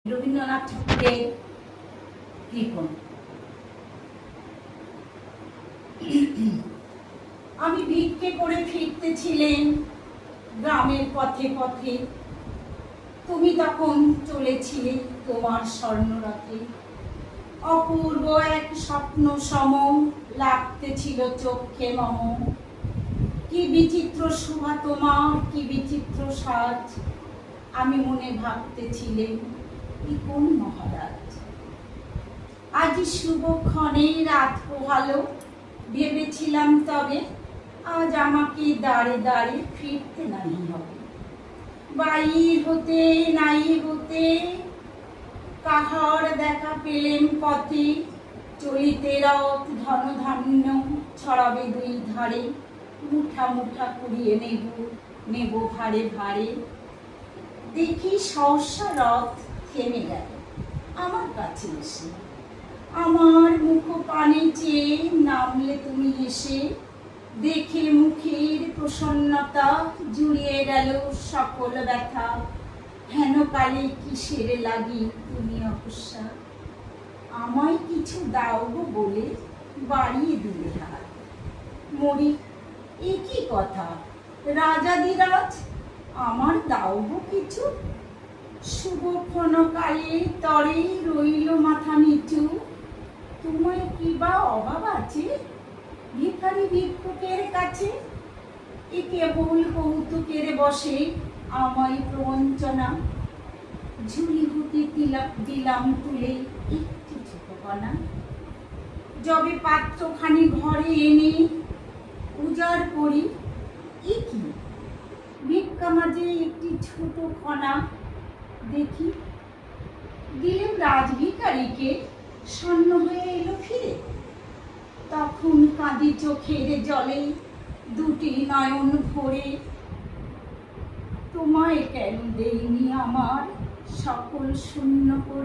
রবীন্দ্রনাথ ঠাকুরের কৃপণ। আমি ভিক্ষে করে ফিরতেছিলেন গ্রামের পথে পথে, তুমি তখন চলেছিলে তোমার স্বর্ণরথে। অপূর্ব এক স্বপ্ন সম লাগতেছিল চোখে মম। কি বিচিত্র শোভা তোমার, কি বিচিত্র সাজ, আমি মনে ভাবতেছিলেন কি কোন মহারাজ। আজ শুভক্ষণে রাত পোহালো, ভেবেছিলাম তবে আজ আমাকে দাঁড়ে দাঁড়ে ফিরতে নাই হবে। বাইর হতে নাই হতে কাহার দেখা পেলেম পথে, চলিতে রথ ধন ধান্য ছড়াবে দুই ধারে। মুঠা মুঠা কুড়িয়ে নেব ভারে ভারে। দেখি সহসা রথ থেমে গেল আমার কাছে এসে। আমার মুখ পানে চেয়ে নামলে তুমি এসে। দেখে মুখের প্রসন্নতা জুড়িয়ে গেল সকল ব্যথা। হেন কালে কিসের লাগি তুমি অকস্মা, আমায় কিছু দাও গো বলে বাড়িয়ে দিলে হাত। মরি এ কি কথা রাজাধিরাজ, আমার দাও গো কিছু। শুভক্ষণ কালে তরে রইল মাথা নিচু। তোমায় কি বা অভাব আছে ভিখারি ভিক্ষুকের কাছে। এ কেবল কৌতুকের বসে আমায় প্রবঞ্চনা। ঝুলি হতে দিলাম তুলে একটি ছোটখানা। যবে পাত্রখানি ঘরে এনে উজাড় করি, এ কি ভিক্ষা মাঝে একটি ছোট কণা। দেখি দিলেম রাজভিখারিকে, স্বর্ণ হয়ে এলো ফিরে। তখন কাঁদি চোখের জলে দুটি নয়ন ভরে। তোমায় কেন দেইনি আমার সকল শূন্য করে।